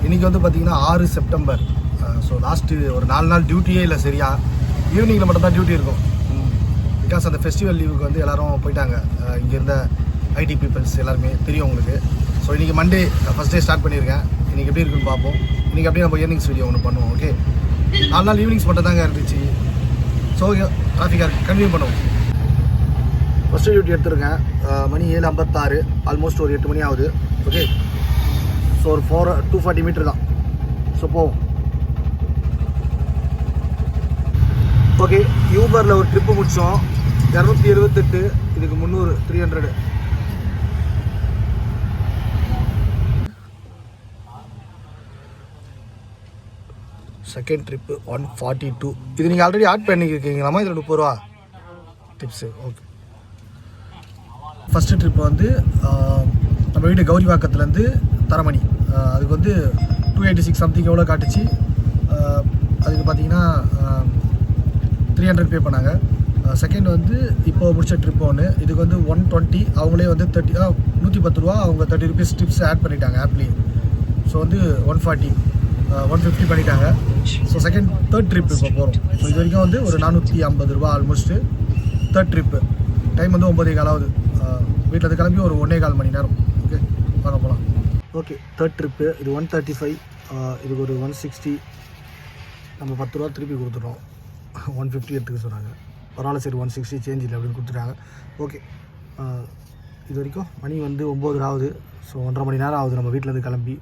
இன்றைக்கி வந்து பார்த்திங்கன்னா 6 செப்டம்பர். ஸோ லாஸ்ட்டு ஒரு 4 நாள் டியூட்டியே இல்லை சரியா. ஈவினிங்கில் மட்டும்தான் டியூட்டி இருக்கும். பிகாஸ் அந்த ஃபெஸ்டிவல் லீவுக்கு வந்து எல்லோரும் போயிட்டாங்க. இங்கே இருந்த ஐடி பீப்புள்ஸ் எல்லாருமே தெரியும் உங்களுக்கு. ஸோ இன்றைக்கி மண்டே ஃபஸ்ட் டே ஸ்டார்ட் பண்ணியிருக்கேன். இன்றைக்கி எப்படி இருக்குன்னு பார்ப்போம். இன்றைக்கி அப்படியே நம்ம இயர்னிங்ஸ் வீடியோ ஒன்று பண்ணுவோம். ஓகே, 4 நாள் ஈவினிங்ஸ் மட்டும் தாங்க இருந்துச்சு. ஸோ டிராஃபிக்காக கன்டினியூ பண்ணுவோம். ஃபஸ்ட்டு டியூட்டி எடுத்துருக்கேன். மணி 7:56, ஆல்மோஸ்ட் ஒரு 8 மணி ஆகுது. ஓகே, ஸோ ஒரு 240 மீட்டர் தான். ஸோ போவோம். ஓகே, யூபரில் ஒரு ட்ரிப்பு முடித்தோம். 278, இதுக்கு 300, 300. Second trip 142. இது நீங்கள் ஆல்ரெடி ஆட் பண்ணியிருக்கீங்களாமா? இதில் 30 ரூபா டிப்ஸு. ஓகே, ஃபஸ்ட்டு ட்ரிப்பு வந்து நம்ம வீடு கௌரிவாக்கத்துலேருந்து தரமணி. அதுக்கு வந்து 286 சம்திங் எவ்வளோ காட்டுச்சு. அதுக்கு பார்த்தீங்கன்னா 300 பே பண்ணாங்க. செகண்ட் வந்து இப்போ முடிச்ச ட்ரிப் ஒன்று. இதுக்கு வந்து 120, அவங்களே வந்து 110 ரூபா அவங்க 30 ருபீஸ் டிப்ஸ் ஆட் பண்ணிட்டாங்க ஆப்லேயே. ஸோ வந்து 140, 150 பண்ணிட்டாங்க. ஸோ தேர்ட் ட்ரிப் இப்போ போகிறோம். ஸோ இது வரைக்கும் வந்து ஒரு 450 ரூபா ஆல்மோஸ்ட்டு. தேர்ட் ட்ரிப்பு டைம் வந்து 9:15 ஆகுது. வீட்டில் அது கிளம்பி ஒரு 1.25 மணி நேரம். ஓகே, பார்க்க போகலாம். ஓகே, தேர்ட் ட்ரிப்பு இது 135, இதுக்கு ஒரு 160. நம்ம 10 ரூபா திருப்பி கொடுத்துட்டோம். 150 எடுத்துக்க சொன்னாங்க. பரவாயில்ல சரி, 160 சேஞ்ச் இல்லை அப்படின்னு கொடுத்துட்டாங்க. ஓகே, இது வரைக்கும் மணி வந்து 9 ஆகுது. ஸோ 1.5 மணி நேரம் ஆகுது நம்ம வீட்டிலேருந்து கிளம்பி.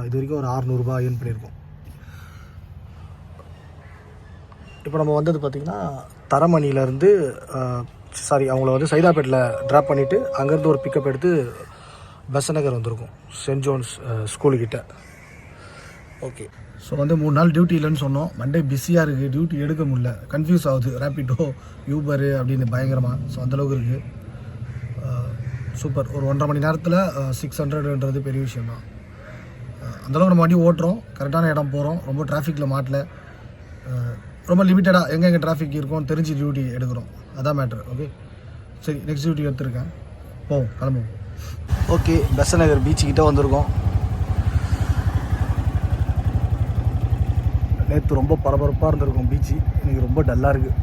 இது வரைக்கும் ஒரு 600 ரூபா ஏர்ன் பண்ணியிருக்கோம். இப்போ நம்ம வந்தது பார்த்திங்கன்னா தரமணியிலேருந்து அவங்கள வந்து சைதாப்பேட்டில் ட்ராப் பண்ணிவிட்டு அங்கேருந்து ஒரு பிக்கப் எடுத்து பெசநகர் வந்திருக்கோம், சென்ட் ஜோன்ஸ் ஸ்கூலுக்கிட்ட. ஓகே, ஸோ வந்து 3 நாள் டியூட்டி இல்லைன்னு சொன்னோம். மண்டே பிஸியாக இருக்குது, டியூட்டி எடுக்க முடியல, கன்ஃபியூஸ் ஆகுது. ரேப்பிடோ, யூபரு அப்படின்னு பயங்கரமாக. ஸோ அந்தளவுக்கு இருக்குது. சூப்பர். ஒரு 1.5 மணி நேரத்தில் 600ன்றது பெரிய விஷயந்தான். அந்தளவுக்கு நம்ம வண்டி ஓட்டுறோம், கரெக்டான இடம் போகிறோம், ரொம்ப டிராஃபிக்கில் மாட்டல. ரொம்ப லிமிட்டடாக எங்கெங்கே டிராஃபிக் இருக்கும் தெரிஞ்சு டியூட்டி எடுக்கிறோம், அதான் மேட்ரு. ஓகே, சரி, நெக்ஸ்ட் டியூட்டி எடுத்துருக்கேன். போவோம், கிளம்புவோம். ஓகே, பெசநகர் பீச்சுக்கிட்ட வந்திருக்கோம். நேற்று ரொம்ப பரபரப்பாக இருந்திருக்கும் பீச்சு, இன்றைக்கி ரொம்ப டல்லாக இருக்குது.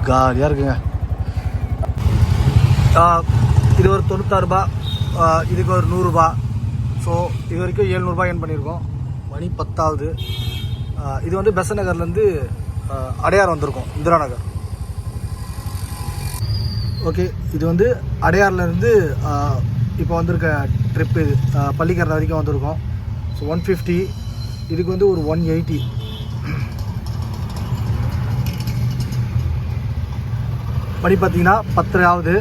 காலியாக இருக்குங்க. இது ஒரு 96 ரூபா, இதுக்கு ஒரு 100 ரூபா. ஸோ இது வரைக்கும் 700 ரூபாய் ஏர்ன் பண்ணியிருக்கோம். மணி 10 ஆகுது. இது வந்து பெசநகர்லேருந்து அடையார் வந்திருக்கோம், இந்திரா நகர். ஓகே, இது வந்து அடையார்லேருந்து இப்போ வந்திருக்க ட்ரிப்பு. இது பள்ளிக்கரணை வரைக்கும் வந்திருக்கோம். ஸோ 150, இதுக்கு வந்து ஒரு 180. மணி பார்த்தீங்கன்னா 10 ஆகுது.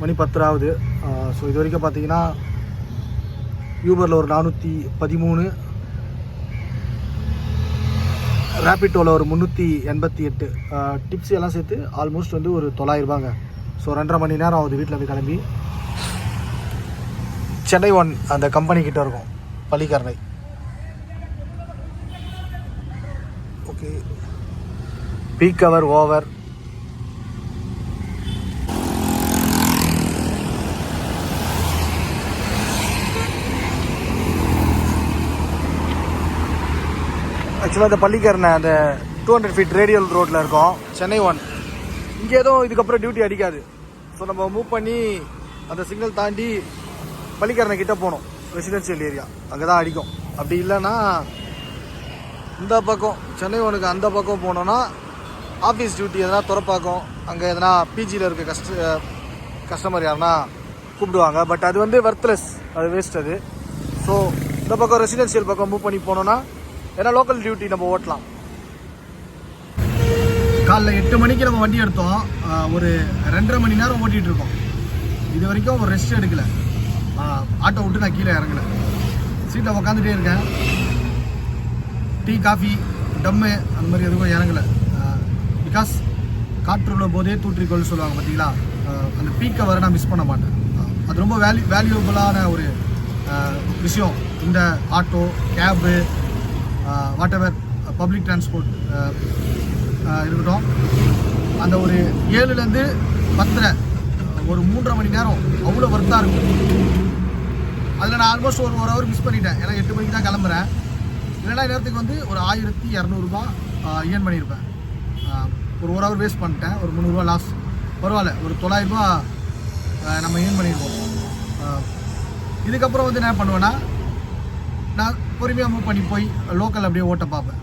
மணி 10 ஆகுது. ஸோ இது வரைக்கும் பார்த்தீங்கன்னா யூபரில் ஒரு 413, ரேப்பிட்டோவில் ஒரு 388. டிப்ஸ் எல்லாம் சேர்த்து ஆல்மோஸ்ட் வந்து ஒரு 900 ரூபாங்க. ஸோ 2.5 மணி நேரம் ஆகுது வீட்டில் இருந்து கிளம்பி. சென்னை 1 அந்த கம்பெனிக்கிட்ட இருக்கும், Pallikaranai. Okay, peak hour over. ஆக்சுவலாக இந்த பள்ளிக்கரணை அந்த 200 ஃபீட் ரேடியல் ரோட்டில் இருக்கும், சென்னை 1. இங்கே எதுவும் இதுக்கப்புறம் டியூட்டி அடிக்காது. ஸோ நம்ம மூவ் பண்ணி அந்த சிக்னல் தாண்டி பள்ளிக்கரணை கிட்டே போகணும், ரெசிடென்ஷியல் ஏரியா, அங்கே தான் அடிக்கும். அப்படி இல்லைன்னா இந்த பக்கம் சென்னை 1க்கு அந்த பக்கம் போனோன்னா ஆஃபீஸ் டியூட்டி எதனா துறப்பாக்கும், அங்கே எதனா பிஜியில் இருக்க கஸ்டமர் யாருன்னா கூப்பிடுவாங்க. பட் அது வந்து வர்த்லெஸ், அது வேஸ்ட் அது. ஸோ இந்த பக்கம் ரெசிடென்ஷியல் பக்கம் மூவ் பண்ணி போனோன்னா ஏன்னா லோக்கல் டியூட்டி நம்ம ஓட்டலாம். காலைல 8 மணிக்கு நம்ம வண்டி எடுத்தோம். ஒரு 2.5 மணி நேரம் ஓட்டிகிட்டு இருக்கோம். இது வரைக்கும் ஒரு ரெஸ்ட் எடுக்கலை. ஆட்டோ விட்டு நான் கீழே இறங்கலை, சீட்டில் உக்காந்துட்டே இருக்கேன். டீ, காஃபி, டம்மு அந்த மாதிரி எதுவும் இறங்கலை. பிகாஸ் காற்று உள்ள போதே தூற்றிக்கொள் சொல்லுவாங்க பார்த்தீங்களா, அந்த பீக்கை வர நான் மிஸ் பண்ண மாட்டேன். அது ரொம்ப வேல்யூபிளான ஒரு விஷயம். இந்த auto, cab, what ever public transport இருக்கட்டும், அந்த ஒரு 7லேருந்து 10 ஒரு 3.5 மணி நேரம் அவ்வளோ ஒர்த்தாக இருக்கும். அதில் நான் ஆல்மோஸ்ட் ஒரு ஹவர் மிஸ் பண்ணிட்டேன். ஏன்னா 8 மணிக்கு தான் கிளம்புறேன். இல்லைனா நேரத்துக்கு வந்து ஒரு 1200 ஏர்ன் பண்ணியிருப்பேன். ஒரு ஹவர் வேஸ்ட் பண்ணிட்டேன். ஒரு 300 லாஸ். பரவாயில்ல, ஒரு 900 நம்ம ஏர்ன் பண்ணியிருக்கோம். இதுக்கப்புறம் வந்து என்ன பண்ணுவேன்னா, நான் பொறுமையாக மூவ் பண்ணி போய் லோக்கல் அப்படியே ஓட்ட பார்ப்பேன்.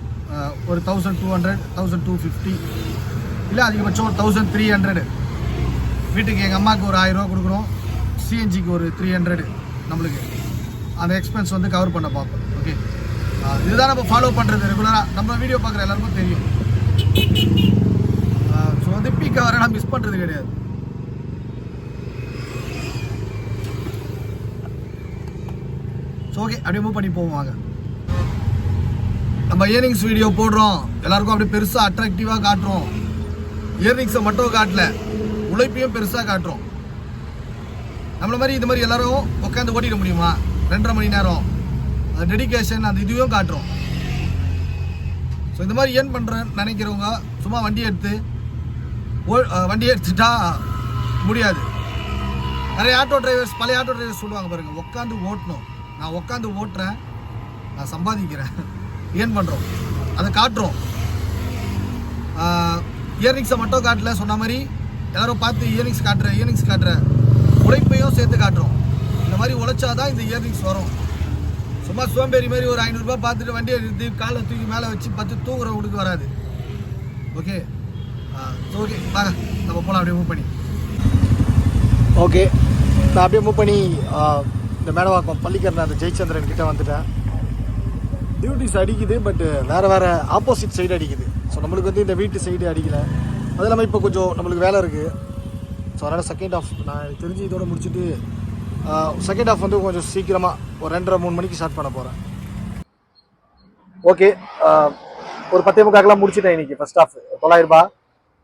ஒரு 1200 1250 இல்லை அதிகபட்சம் ஒரு 1300. வீட்டுக்கு எங்கள் அம்மாவுக்கு ஒரு 1000 ரூபா கொடுக்குறோம். சிஎன்ஜிக்கு ஒரு 300 நம்மளுக்கு அந்த எக்ஸ்பென்ஸ் வந்து கவர் பண்ண பார்ப்பேன். ஓகே, இதுதான் நம்ம ஃபாலோ பண்ணுறது ரெகுலராக. நம்ம வீடியோ பார்க்குற எல்லாருக்கும் தெரியும். ஸோ வந்து பீக் ஹவரை நான் மிஸ் பண்ணுறது கிடையாது. ஸோ ஓகே, அப்படியே மூவ் பண்ணி போவாங்க. நம்ம இயர்னிங்ஸ் வீடியோ போடுறோம், எல்லாருக்கும் அப்படியே பெருசாக அட்ராக்டிவாக காட்டுறோம். இயர்னிங்ஸை மட்டும் காட்டல, உழைப்பையும் பெருசாக காட்டுறோம். நம்மள மாதிரி இது மாதிரி எல்லாரும் உட்காந்து ஓட்டிட முடியுமா? 2.5 மணி நேரம் டெடிகேஷன் அந்த இதுவும் காட்டுறோம். ஸோ இந்த மாதிரி ஏர்ன் பண்ணுறேன்னு நினைக்கிறவங்க சும்மா வண்டி எடுத்துட்டா முடியாது. நிறைய ஆட்டோ டிரைவர்ஸ், பழைய ஆட்டோ டிரைவர்ஸ் சொல்லுவாங்க பாருங்கள், உட்காந்து ஓட்டணும். நான் உட்காந்து ஓட்டுறேன், நான் சம்பாதிக்கிறேன், ஏர்ன் பண்ணுறோம், அதை காட்டுறோம். இயர்னிங்ஸை மட்டும் காட்டல, சொன்ன மாதிரி எல்லாரும் பார்த்து இயர்னிங்ஸ் காட்டுற உழைப்பையும் சேர்த்து காட்டுறோம். இந்த மாதிரி உழைச்சாதான் இந்த இயர்னிங்ஸ் வரும். சும்மா சோம்பேறி மாதிரி ஒரு 500 ரூபாய் பார்த்துட்டு வண்டியை எடுத்து காலை தூக்கி மேலே வச்சு பார்த்து தூங்குறவங்களுக்கு வராது. ஓகே ஓகே, வாங்க நம்ம போகலாம். அப்படியே மூவ் பண்ணி நான் அப்படியே மூவ் பண்ணி இந்த மேடவாக்கம் பள்ளிக்கரணை அந்த ஜெயச்சந்திரன் கிட்டே வந்துட்டேன். டியூட்டிஸ் அடிக்குது, பட் வேறு ஆப்போசிட் சைடு அடிக்குது. ஸோ நம்மளுக்கு வந்து இந்த வீட்டு சைடு அடிக்கலை. அது இல்லாமல் இப்போ கொஞ்சம் நம்மளுக்கு வேலை இருக்குது. ஸோ அதனால் செகண்ட் ஹாஃப் நான் தெரிஞ்சு இதோடு முடிச்சுட்டு செகண்ட் ஹாஃப் வந்து கொஞ்சம் சீக்கிரமாக ஒரு 2:30-3 மணிக்கு ஸ்டார்ட் பண்ண போகிறேன். ஓகே, ஒரு 10:45 முடிச்சுட்டேன் இன்றைக்கி. ஃபஸ்ட் ஹாஃப் 900 ரூபாய்.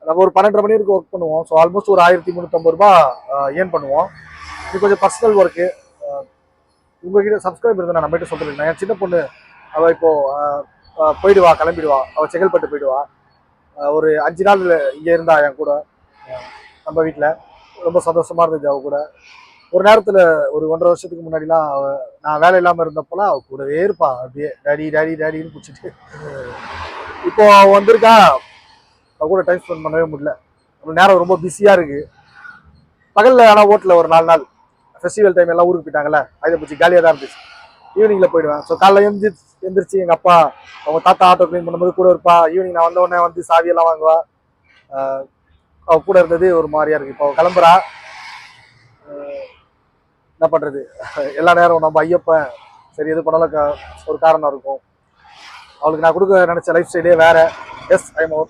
நம்ம ஒரு 12:30 மணி வரைக்கும் ஒர்க் பண்ணுவோம். ஸோ ஆல்மோஸ்ட் ஒரு 1350 ரூபாய் ஏர்ன் பண்ணுவோம். இது கொஞ்சம் பர்சனல் ஒர்க்கு. உங்ககிட்ட சப்ஸ்கிரைபர் இருந்தால் நான் போய்ட்டு சொல்லிருக்கேன். என் சின்ன பொண்ணு அவள் இப்போது கிளம்பிடுவா. அவள் செங்கல்பட்டு போயிடுவா. ஒரு 5 நாள் இங்கே இருந்தா என் கூட நம்ம வீட்டில். ரொம்ப சந்தோஷமாக இருந்துச்சு அவள் கூட. ஒரு நேரத்தில் ஒரு 1.5 வருஷத்துக்கு முன்னாடிலாம் நான் வேலை இல்லாமல் இருந்தப்போலாம் அவள் கூடவே இருப்பா. அப்படியே டேடின்னு பிடிச்சிட்டு. இப்போ அவள் வந்திருக்கா, அவள் கூட டைம் ஸ்பெண்ட் பண்ணவே முடியல. ஒரு நேரம் ரொம்ப பிஸியாக இருக்குது. பகலில் ஆனால் ஓட்டில் ஒரு 4 நாள் ஃபெஸ்டிவல் டைம் எல்லாம் ஊருக்கு போயிட்டாங்கல்ல, அதை பிடிச்சி காலியாக தான் இருந்துச்சு. ஈவினிங்கில் போயிடுவேன். ஸோ காலைல எந்திரிச்சு எங்கள் அப்பா அவங்க தாத்தா ஆட்டோ க்ளீன் பண்ணும்போது கூட இருப்பா. ஈவினிங் நான் வந்தோடனே வந்து சாவியெல்லாம் வாங்குவா. அவள் கூட இருந்தது ஒரு மாதிரியாக இருக்குது. இப்போ அவள் கிளம்புறா. என்ன பண்ணுறது, எல்லா நேரம் நம்ம ஐயப்பன் சரி எது பண்ணாலும் ஒரு காரணம் இருக்கும். அவளுக்கு நான் கொடுக்க நினச்ச லைஃப் ஸ்டைலே வேறு.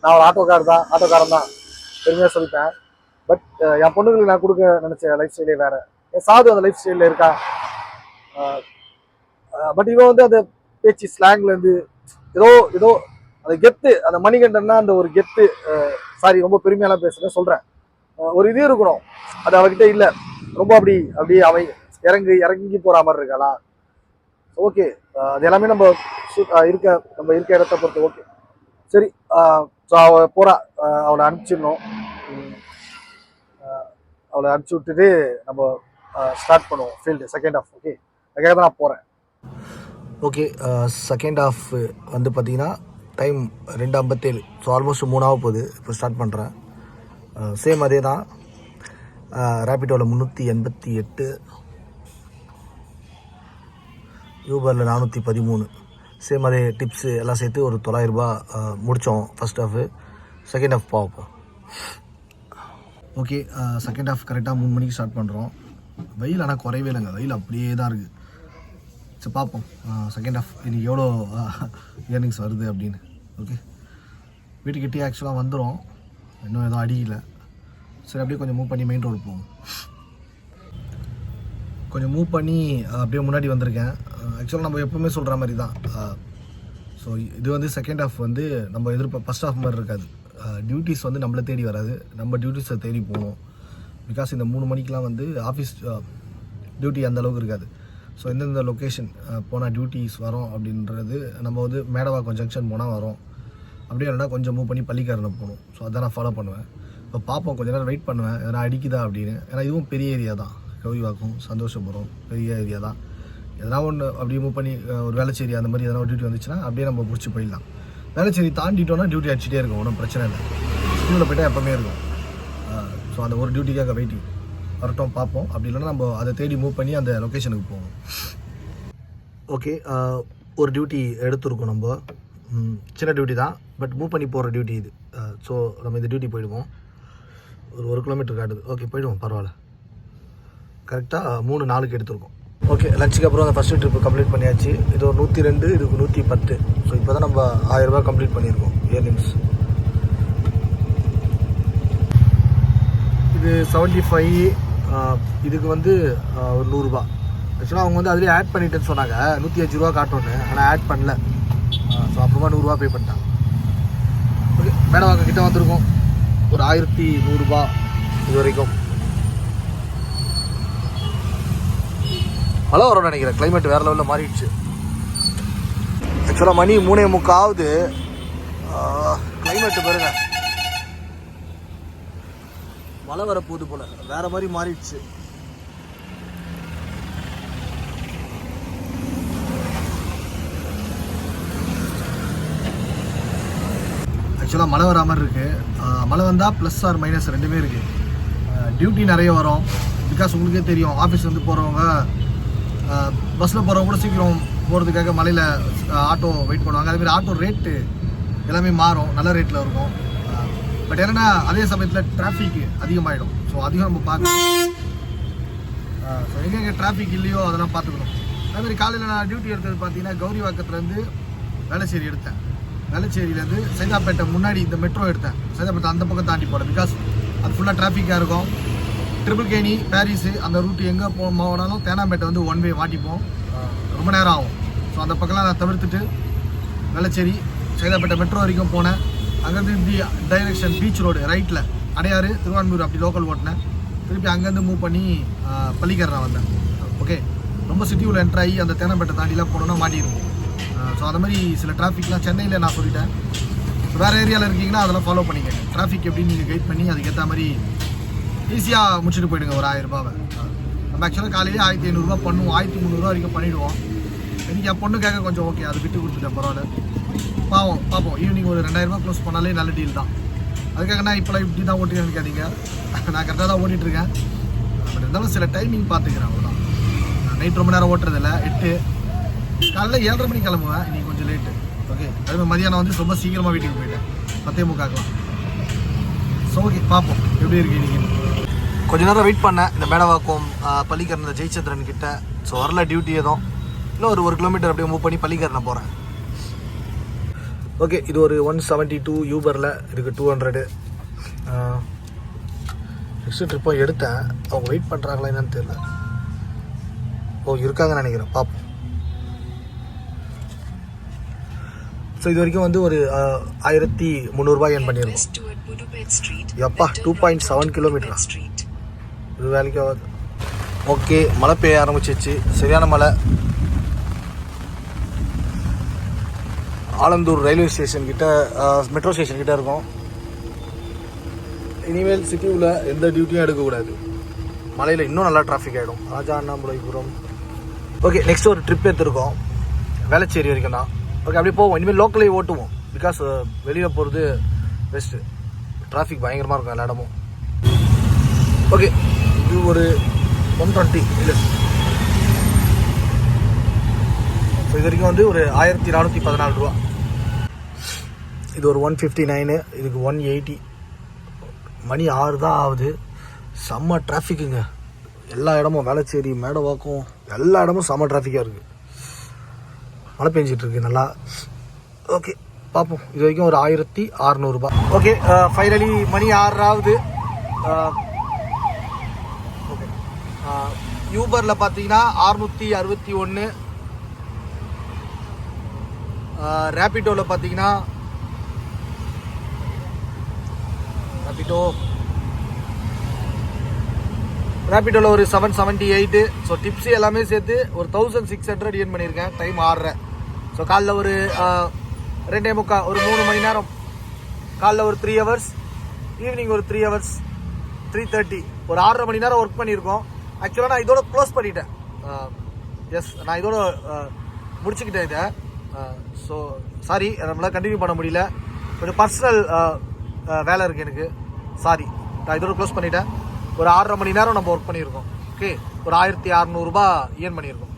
நான் ஒரு ஆட்டோக்காரன் தான் பெருமையாக சொல்லிப்பேன். பட் என் பொண்ணுங்களுக்கு நான் கொடுக்க நினச்ச லைஃப் ஸ்டைலே வேறு. என் சாது அந்த லைஃப் ஸ்டைலில் இருக்கா. பட் இவன் வந்து அந்த பேச்சு ஸ்லாங்லேருந்து ஏதோ அந்த கெத்து, அந்த மணிகண்டன்னா அந்த ஒரு கெத்து. சாரி, ரொம்ப பெருமையெல்லாம் பேசுகிறேன் சொல்கிறேன். ஒரு இது இருக்கணும், அது அவகிட்ட இல்லை. ரொம்ப அப்படியே அவை இறங்கி போகிற மாதிரி இருக்காளா. ஓகே, அது எல்லாமே நம்ம இருக்க இடத்த பொறுத்து. ஓகே சரி. ஸோ அவள் போகிறா, அவளை அனுப்பிச்சிடணும். அவளை அனுப்பிச்சி விட்டுட்டு நம்ம ஸ்டார்ட் பண்ணுவோம் ஃபீல்டு செகண்ட் ஹாஃப். ஓகே, அதுக்காக தான் நான் போகிறேன். ஓகே, செகண்ட் ஹாஃப் வந்து பார்த்திங்கன்னா டைம் 2:57. ஸோ ஆல்மோஸ்ட் 3 போகுது. இப்போ ஸ்டார்ட் பண்ணுறேன். சேம் அதே தான். ரேபிடோவில் 388, யூபரில் 413. சேம் அதே டிப்ஸு எல்லாம் சேர்த்து ஒரு 900 ரூபாய் முடித்தோம் ஃபஸ்ட் ஹாஃபு. செகண்ட் ஹாஃப் பார்ப்போம். ஓகே, செகண்ட் ஹாஃப் கரெக்டாக 3 மணிக்கு ஸ்டார்ட் பண்ணுறோம். வெயில் ஆனால் குறையவே இல்லைங்க, வெயில் அப்படியே தான் இருக்குது. சரி பார்ப்போம் செகண்ட் ஹாஃப் இன்றைக்கி எவ்வளோ இயர்னிங்ஸ் வருது அப்படின்னு. ஓகே, வீட்டுக்கிட்டே ஆக்சுவலாக வந்துடும், இன்னும் எதுவும் அடிக்கலை. சரி, அப்படியே கொஞ்சம் மூவ் பண்ணி மெயின் ரோடு போவோம். கொஞ்சம் மூவ் பண்ணி அப்படியே முன்னாடி வந்திருக்கேன். ஆக்சுவலாக நம்ம எப்போவுமே சொல்கிற மாதிரி தான். ஸோ இது வந்து செகண்ட் ஹாஃப் வந்து நம்ம ஃபஸ்ட் ஹாஃப் மாதிரி இருக்காது. டியூட்டிஸ் வந்து நம்மளை தேடி வராது, நம்ம டியூட்டிஸை தேடி போகணும். பிகாஸ் இந்த 3 மணிக்கெலாம் வந்து ஆஃபீஸ் டியூட்டி அந்தளவுக்கு இருக்காது. ஸோ எந்தெந்த லொக்கேஷன் போனால் டியூட்டிஸ் வரோம் அப்படின்றது நம்ம வந்து மேடவாக்கம் ஜங்ஷன் போனால் வரோம். அப்படியே இல்லைனா கொஞ்சம் மூவ் பண்ணி பள்ளிக்கரணை போகணும். ஸோ அதான் நான் ஃபாலோ பண்ணுவேன். இப்போ பார்ப்போம், கொஞ்ச நேரம் வெயிட் பண்ணுவேன் எதனா அடிக்குதா அப்படின்னு. ஏன்னா இதுவும் பெரிய ஏரியா தான், கௌரிவாக்கம் சந்தோஷபுரம் பெரிய ஏரியா தான். எதனா ஒன்று அப்படியே மூவ் பண்ணி ஒரு வேளச்சேரி அந்த மாதிரி எதனா ஒரு டியூட்டி வந்துச்சுன்னா அப்படியே நம்ம முடிச்சு போயிடலாம். வேளச்சேரி தாண்டிட்டோன்னா டியூட்டி அடிச்சுட்டே இருக்கும், ஒன்றும் பிரச்சனை இல்லை. ஸ்கூலில் போய்ட்டால் எப்போவுமே இருக்கும். ஸோ அந்த ஒரு டியூட்டிக்காக வெயிட்டிங் வரட்டும், பார்ப்போம். அப்படி இல்லைன்னா நம்ம அதை தேடி மூவ் பண்ணி அந்த லொக்கேஷனுக்கு போவோம். ஓகே, ஒரு டியூட்டி எடுத்துருக்கோம் நம்ம. சின்ன டியூட்டி தான், பட் மூவ் பண்ணி போகிற டியூட்டி இது. ஸோ நம்ம இந்த டியூட்டி போயிடுவோம். ஒரு கிலோமீட்டர் காட்டுது. ஓகே, போயிடுவோம், பரவாயில்ல. கரெக்டாக 3-4க்கு எடுத்துருக்கோம். ஓகே, லஞ்சுக்கு அப்புறம் அந்த ஃபஸ்ட்டு ட்ரிப்பு கம்ப்ளீட் பண்ணியாச்சு. இது ஒரு 102, இதுக்கு 110. ஸோ இப்போ தான் நம்ம 1000 ரூபா கம்ப்ளீட் பண்ணியிருக்கோம் ஏர்னிங்ஸ். இது 75, இதுக்கு வந்து ஒரு 100 ரூபா. ஆக்சுவலாக அவங்க வந்து அதிலே ஆட் பண்ணிட்டேன்னு சொன்னாங்க, 105 ரூபா காட்டோன்னு. ஆனால் ஆட் பண்ணல. ஸோ அப்புறமா 100 ரூபா பே பண்ணிட்டாங்க. ஓகே, மேடவாக்கம் கிட்ட வந்திருக்கோம். ஒரு 1100 ரூபா இது வரைக்கும். மழை வரும்னு நினைக்கிறேன், கிளைமேட் வேறு லெவலில் மாறிடுச்சு. ஆக்சுவலாக மணி 3:45 ஆகுது. கிளைமேட்டு பாருங்க, மழை வர போகுது போல், வேறு மாதிரி மாறிடுச்சு. ஆக்சுவலாக மழை வரா மாதிரி இருக்குது. மழை வந்தால் ப்ளஸ் ஆர் மைனஸ் ரெண்டுமே இருக்குது. டியூட்டி நிறைய வரும். பிகாஸ் உங்களுக்கே தெரியும், ஆஃபீஸ் வந்து போகிறவங்க பஸ்ஸில் போகிறவங்க கூட சீக்கிரம் போகிறதுக்காக மழையில் ஆட்டோ வெயிட் பண்ணுவாங்க. அதேமாதிரி ஆட்டோ ரேட்டு எல்லாமே மாறும், நல்ல ரேட்டில் இருக்கும். பட் என்னென்னா அதே சமயத்தில் டிராஃபிக் அதிகமாகிடும். ஸோ அதிகம் நம்ம பார்க்கணும். ஸோ எங்கெங்கே டிராஃபிக் இல்லையோ அதெல்லாம் பார்த்துக்கணும். அதேமாதிரி காலையில் நான் டியூட்டி எடுத்தது பார்த்தீங்கன்னா கௌரிவாக்கத்துலேருந்து வேளச்சேரி எடுத்தேன். வேளச்சேரியிலேருந்து சைதாப்பேட்டை முன்னாடி இந்த மெட்ரோ எடுத்தேன். சைதாப்பேட்டை அந்த பக்கம் தாண்டி போகிறேன். பிகாஸ் அது ஃபுல்லாக டிராஃபிக்காக இருக்கும். ட்ரிபிள் கேணி, பாரிஸு அந்த ரூட்டு எங்கே போனாலும் தேனாம்பேட்டை வந்து ஒன் வே மாட்டிப்போம், ரொம்ப நேரம் ஆகும். ஸோ அந்த பக்கம்லாம் நான் தவிர்த்துட்டு வேளச்சேரி சைதாப்பேட்டை மெட்ரோ வரைக்கும் போனேன். அங்கேருந்து தி டைரெக்ஷன் பீச் ரோடு ரைட்டில் அடையாறு திருவான்மூர் அப்படி லோக்கல் ஓட்டினேன். திருப்பி அங்கேருந்து மூவ் பண்ணி பள்ளிக்கரணை வந்தேன். ஓகே, ரொம்ப சிட்டியில் என்ட்ரு ஆகி அந்த தேனாம்பேட்டை தாண்டிலாம் போனோன்னா மாட்டியிருக்கும். ஸோ அந்த மாதிரி சில டிராஃபிக்லாம் சென்னையில் நான் சொல்லிட்டேன். ஸோ வேறு ஏரியாவில் இருக்கீங்கன்னா அதெல்லாம் ஃபாலோ பண்ணிக்கங்க. டிராஃபிக் எப்படின்னு நீங்கள் கைட் பண்ணி அதுக்கேற்ற மாதிரி ஈஸியாக முடிச்சுட்டு போயிடுங்க ஒரு 1000 ரூபாவை. நம்ம ஆக்சுவலாக காலையிலே 1500 ரூபா பண்ணுவோம், 1300 ரூபா வரைக்கும் பண்ணிவிடுவோம். இன்றைக்கி என் பொண்ணுக்காக கொஞ்சம் ஓகே அது விட்டு கொடுத்துட்டேன், பரவாயில்ல. பார்ப்போம் ஈவினிங் ஒரு 2000 ரூபா க்ளோஸ் பண்ணாலே நல்ல டீல் தான். அதுக்காக நான் இப்போலாம் இப்படி தான் ஓட்டிட்டு நினைக்காதீங்க, நான் கரெக்டாக தான் ஓட்டிகிட்ருக்கேன். பட் இருந்தாலும் சில டைமிங் பார்த்துக்கிறேன், அவ்வளோதான். நைட் ரொம்ப நேரம் ஓட்டுறதில்ல. 8 காலையில் 7:30 மணிக்கு கிளம்புவேன். இன்றைக்கி கொஞ்சம் லேட்டு. ஓகே, அதுமாதிரி மதியானம் வந்து ரொம்ப சீக்கிரமாக வீட்டுக்கு போயிட்டேன், 10:45. ஸோ ஓகே, பார்ப்போம் எப்படி இருக்கு இன்றைக்கி. கொஞ்ச நேரம் வெயிட் பண்ணேன் இந்த மேடவாக்கம் பள்ளிக்கரணை ஜெயச்சந்திரன் கிட்ட. ஸோ வரல டியூட்டி எதுவும். இன்னும் ஒரு கிலோமீட்டர் அப்படியே மூவ் பண்ணி பள்ளிக்கரணை போகிறேன். ஓகே, இது ஒரு 172 யூபரில் இருக்குது 200. நெக்ஸ்ட் ட்ரிப்போ எடுத்தேன். அவங்க வெயிட் பண்ணுறாங்களா என்னன்னு தெரியல. இருக்காங்கன்னு நினைக்கிறேன், பார்ப்போம். ஸோ இது வரைக்கும் வந்து ஒரு 1300 ரூபாய் ஏர்ன் பண்ணியிருக்கோம். எப்பா 2.7 கிலோமீட்டரா, இது வேலைக்கு ஆகாது. ஓகே, மழை பெய்ய ஆரம்பிச்சிச்சு, சரியான மழை. ஆலந்தூர் ரயில்வே ஸ்டேஷன் கிட்ட, மெட்ரோ ஸ்டேஷன் கிட்ட இருக்கும். இனிமேல் சிட்டியில் எந்த டியூட்டியும் எடுக்கக்கூடாது, மலையில் இன்னும் நல்லா டிராஃபிக் ஆகிடும். ராஜா அண்ணாமலைபுரம். ஓகே, நெக்ஸ்ட் ஒரு ட்ரிப் எடுத்துருக்கோம், வேளச்சேரி வரைக்கும் தான். ஓகே, அப்படியே போவோம். இனிமேல் லோக்கலே ஓட்டுவோம், பிகாஸ் வெளியில் போகிறது பெஸ்ட்டு. டிராஃபிக் பயங்கரமாக இருக்கும் எல்லா இடமும். ஓகே, இது ஒரு 120 இல்லை. ஸோ இது வரைக்கும் வந்து ஒரு 1414 ரூபா. இது ஒரு 159, இதுக்கு 180. மணி 6 தான் ஆகுது. செம்ம டிராஃபிக்குங்க எல்லா இடமும். வேளச்சேரி, மேடவாக்கம் எல்லா இடமும் செம்ம டிராஃபிக்காக இருக்குது. மழை பெஞ்சிட்ருக்கு நல்லா. ஓகே, பார்ப்போம். இது வரைக்கும் ஒரு 1600 ரூபா. ஓகே, ஃபைனலி மணி 6 ஆகுது. ஓகே, யூபரில் பார்த்தீங்கன்னா 661. ரேபிடோவில் பார்த்தீங்கன்னா ரேபிடோவில் ஒரு 778. ஸோ டிப்ஸு எல்லாமே சேர்த்து ஒரு 1600 ஏர்ன் பண்ணியிருக்கேன். டைம் 6:30. ஸோ காலைல ஒரு 2:45, ஒரு 3 மணி நேரம். காலைல ஒரு 3 ஹவர்ஸ், ஈவினிங் ஒரு 3 ஹவர்ஸ் 3:30 ஒரு 6.5 மணி நேரம் ஒர்க் பண்ணியிருக்கோம். ஆக்சுவலாக நான் இதோட க்ளோஸ் பண்ணிட்டேன். எஸ், நான் இதோட முடிச்சுக்கிட்டேன் இதை. ஸோ சாரி, நம்மளால் கண்டினியூ பண்ண முடியல. கொஞ்சம் பர்சனல் வேலை இருக்குது எனக்கு. சாரி, நான் இதோட க்ளோஸ் பண்ணிட்டேன். ஒரு 6.5 மணி நேரம் நம்ம ஒர்க் பண்ணியிருக்கோம். ஓகே, ஒரு 1600 ரூபாய் ஏர்ன் பண்ணியிருக்கோம்.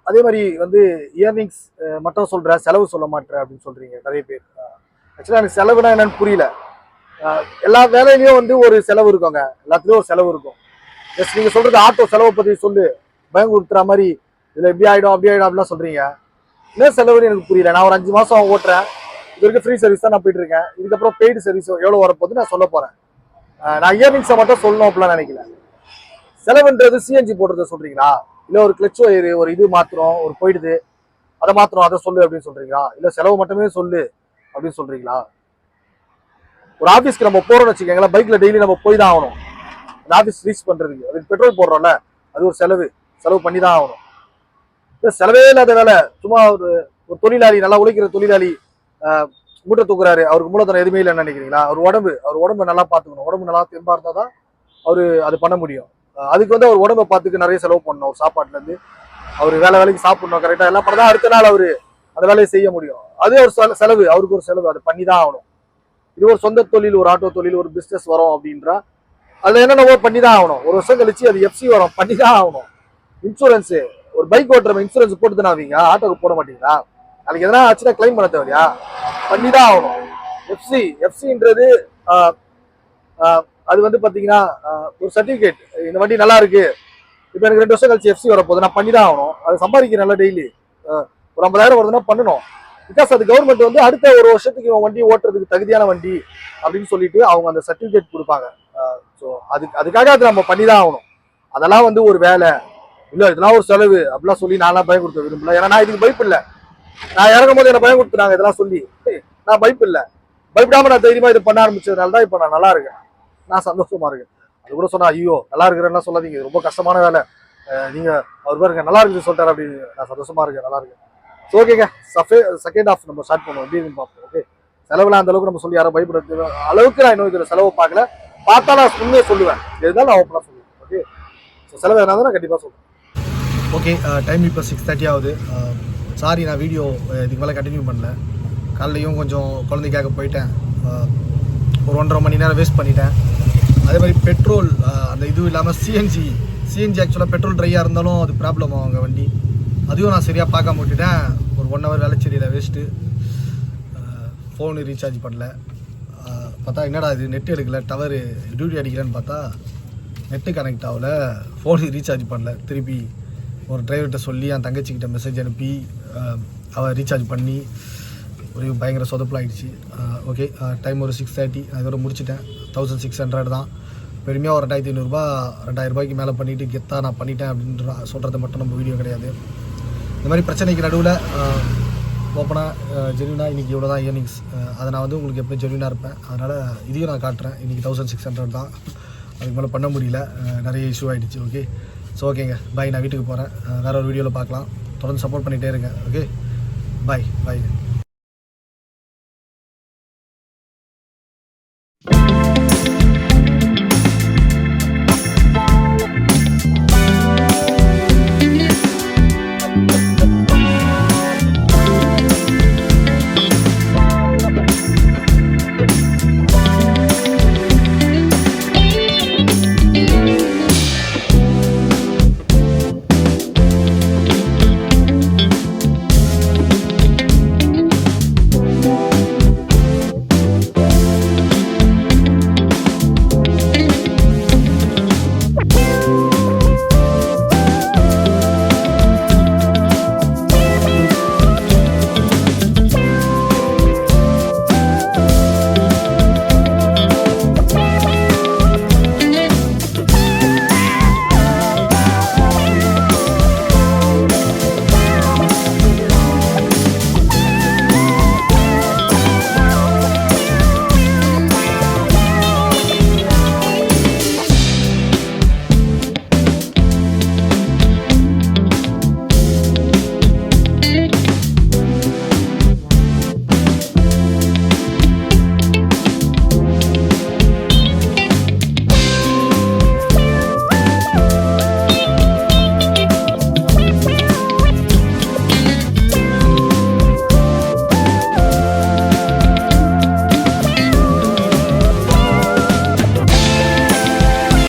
அதே மாதிரி வந்து இயர்னிங்ஸ் மட்டும் சொல்கிற, செலவு சொல்ல மாட்டேன் அப்படின்னு சொல்கிறீங்க நிறைய பேர். ஆக்சுவலாக எனக்கு செலவுனா என்னன்னு புரியல. எல்லா வேலையிலையும் வந்து ஒரு செலவு இருக்குங்க, எல்லாத்துலேயும் ஒரு செலவு இருக்கும். எஸ், நீங்கள் சொல்கிறது ஆட்டோ செலவை பற்றி சொல்லு, பயங்க கொடுத்துற மாதிரி இதில் எப்படி ஆகிடும் அப்படி ஆகிடும் அப்படிலாம் சொல்கிறீங்க. என்ன செலவுன்னு எனக்கு புரியல. நான் ஒரு 5 மாதம் ஓட்டுறேன். இது வரைக்கும் ஃப்ரீ சர்வீஸ் தான் நான் போயிட்டு இருக்கேன். இதுக்கப்புறம் பெய்டு சர்வீஸ் எவ்வளோ வரப்போகுது நான் சொல்ல போகிறேன். நான் இயர்னிங்ஸை மட்டும் சொல்லணும் அப்படிலாம் நினைக்கல. செலவுன்றது சிஎன்ஜி போடுறத சொல்கிறீங்களா, இல்லை ஒரு கிளச் ஒயர் ஒரு இது மாத்திரம் ஒரு போயிடுது அதை மாத்திரம் அதை சொல்லு அப்படின்னு சொல்கிறீங்களா, இல்லை செலவு மட்டுமே சொல்லு அப்படின்னு சொல்கிறீங்களா? ஒரு ஆஃபீஸ்க்கு நம்ம போகிறோம்னு வச்சுக்கோங்களேன், பைக்கில் டெய்லி நம்ம போய் தான் ஆகணும். அந்த ஆஃபீஸ் ரீச் பண்ணுறதுக்கு அதுக்கு பெட்ரோல் போடுறோம்ல, அது ஒரு செலவு பண்ணி தான் ஆகணும். செலவே இல்லாத வேலை. சும்மா ஒரு தொழிலாளி, நல்லா உழைக்கிற தொழிலாளி மூட்டை தூக்குறாரு, அவருக்கு மூலதனம் எதுவுமே இல்லைன்னு நினைக்கிறீங்களா? அவர் உடம்பை நல்லா பார்த்துக்கணும். உடம்பு நல்லா தெம்பா இருந்தால் தான் அவர் அது பண்ண முடியும். அதுக்கு வந்து அவர் உடம்பை பார்த்துக்கு நிறைய செலவு பண்ணணும். ஒரு சாப்பாட்டுலேருந்து அவர் வேலைக்கு சாப்பிடணும், கரெக்டாக எல்லாம் பண்ணதான் அடுத்த நாள் அவர் அந்த வேலையை செய்ய முடியும். அது ஒரு செலவு, அவருக்கு ஒரு செலவு, அதை பண்ணி தான் ஆகணும். இது ஒரு சொந்த தொழில், ஒரு ஆட்டோ தொழில், ஒரு பிஸ்னஸ் வரும் அப்படின்றா அதில் என்னென்னவோ பண்ணி தான் ஆகணும். ஒரு வருஷம் கழிச்சு அது எஃப்சி வரும், பண்ணி தான் ஆகணும். இன்சூரன்ஸு, ஒரு பைக் ஓட்டுற இன்சூரன்ஸ் போட்டு தானே ஆவீங்க, ஆட்டோக்கு போட மாட்டீங்களா? நாளைக்கு எதனா ஆச்சுன்னா கிளைம் பண்ண தேவையா? பண்ணி தான் ஆகணும். எஃப்சின்றது அது வந்து பார்த்தீங்கன்னா ஒரு சர்டிஃபிகேட், இந்த வண்டி நல்லா இருக்கு, இப்போ எனக்கு 2 வருஷம் கழிச்சு எஃப்சி வரப்போகுது, நான் பண்ணி தான் ஆகணும். அது சம்பாதிக்கிறேன்ல, டெய்லி ஒரு 50,000 வருதுன்னா பண்ணணும். பிகாஸ் அது கவர்மெண்ட் வந்து அடுத்த ஒரு வருஷத்துக்கு இவன் வண்டி ஓட்டுறதுக்கு தகுதியான வண்டி அப்படின்னு சொல்லிட்டு அவங்க அந்த சர்டிஃபிகேட் கொடுப்பாங்க. ஸோ அதுக்காக அது நம்ம பண்ணி தான் ஆகணும். அதெல்லாம் வந்து ஒரு வேலை இல்லை, இதெல்லாம் ஒரு செலவு அப்படிலாம் சொல்லி நான்லாம் பயம் கொடுக்க விரும்பல. ஏன்னா நான் இதுக்கு பயப்பில்லை. நான் இறங்கும் போது என்ன பயம் கொடுத்துனாங்க இதெல்லாம் சொல்லி. நான் பயப்பில்லை, பயப்படாம நான் தைரியமா இது பண்ண ஆரம்பிச்சதுனால தான் இப்போ நான் நல்லா இருக்கேன், நான் சந்தோஷமா இருக்கேன். அது கூட சொன்னா ஐயோ நல்லா இருக்கிறேன்னா சொல்லாதீங்க, ரொம்ப கஷ்டமான வேலை, நீங்க அவர் பாருங்க நல்லா இருக்குன்னு சொல்லிட்டாரு அப்படின்னு. நான் சந்தோஷமா இருக்கேன், நல்லா இருக்கேன். ஸோ ஓகேங்க, செகண்ட் ஹாஃப் நம்ம ஸ்டார்ட் பண்ணுவோம், எப்படி பார்ப்போம். ஓகே, செலவுலாம் அந்த அளவுக்கு நம்ம சொல்லி யாரும் பயப்படுறது அளவுக்கு நான் இன்னும் இதில் செலவு பார்க்கல. பார்த்தா நான் உண்மையை சொல்லுவேன், இதுதான் நான் ஓப்பனாக சொல்லுவேன். ஓகே, ஸோ செலவு என்ன நான் கண்டிப்பாக சொல்லுவேன். ஓகே, டைம் இப்போ 6:30 ஆகுது. சாரி, நான் வீடியோ இதுக்கு மேலே கண்டினியூ பண்ணல. காலையிலையும் கொஞ்சம் குழந்தைக்காக போயிட்டேன், ஒரு 1.5 மணி நேரம் வேஸ்ட் பண்ணிட்டேன். அதே மாதிரி பெட்ரோல் அந்த இதுவும் இல்லாமல் சிஎன்ஜி ஆக்சுவலாக பெட்ரோல் ட்ரையாக இருந்தாலும் அது ப்ராப்ளம் ஆகும் அவங்க வண்டி. அதையும் நான் சரியாக பார்க்காம விட்டுட்டேன். ஒரு 1 ஹவர் வேலைச்சேரியில் வேஸ்ட்டு. ஃபோனு ரீசார்ஜ் பண்ணல. பார்த்தா என்னடா இது நெட்டு எடுக்கலை, டவரு டியூட்டி அடிக்கலன்னு பார்த்தா நெட்டு கனெக்ட் ஆகலை, ஃபோனு ரீசார்ஜ் பண்ணல. திருப்பி ஒரு டிரைவர்கிட்ட சொல்லி என் தங்கச்சிக்கிட்ட மெசேஜ் அனுப்பி அவள் ரீசார்ஜ் பண்ணி ஒரு பயங்கர சொதப்பலாகிடுச்சு. ஓகே, டைம் ஒரு 6:30. நான் இதோட முடிச்சிட்டேன். 1600 தான். பெருமையாக ஒரு 2500 ரூபா 2000 ரூபாய்க்கு மேலே பண்ணிவிட்டு கெத்தாக நான் பண்ணிட்டேன் அப்படின்ற சொல்கிறது மட்டும் நம்ம வீடியோ கிடையாது. இந்த மாதிரி பிரச்சனைக்கு நடுவில் ஓப்பனாக ஜென்யூனாக இன்றைக்கி இவ்வளோ தான் இயர்னிங்ஸ். அதை நான் வந்து உங்களுக்கு எப்போ ஜென்யூனாக இருப்பேன், அதனால் இதையும் நான் காட்டுறேன். இன்றைக்கி 1600 தான், அதுக்கு மேலே பண்ண முடியல, நிறைய இஷ்யூ ஆகிடுச்சு. ஓகே, ஸோ ஓகேங்க, பாய். நான் வீட்டுக்கு போகிறேன். வேறு ஒரு வீடியோவில் பார்க்கலாம். தொடர்ந்து சப்போர்ட் பண்ணிகிட்டே இருங்க. ஓகே, பாய்.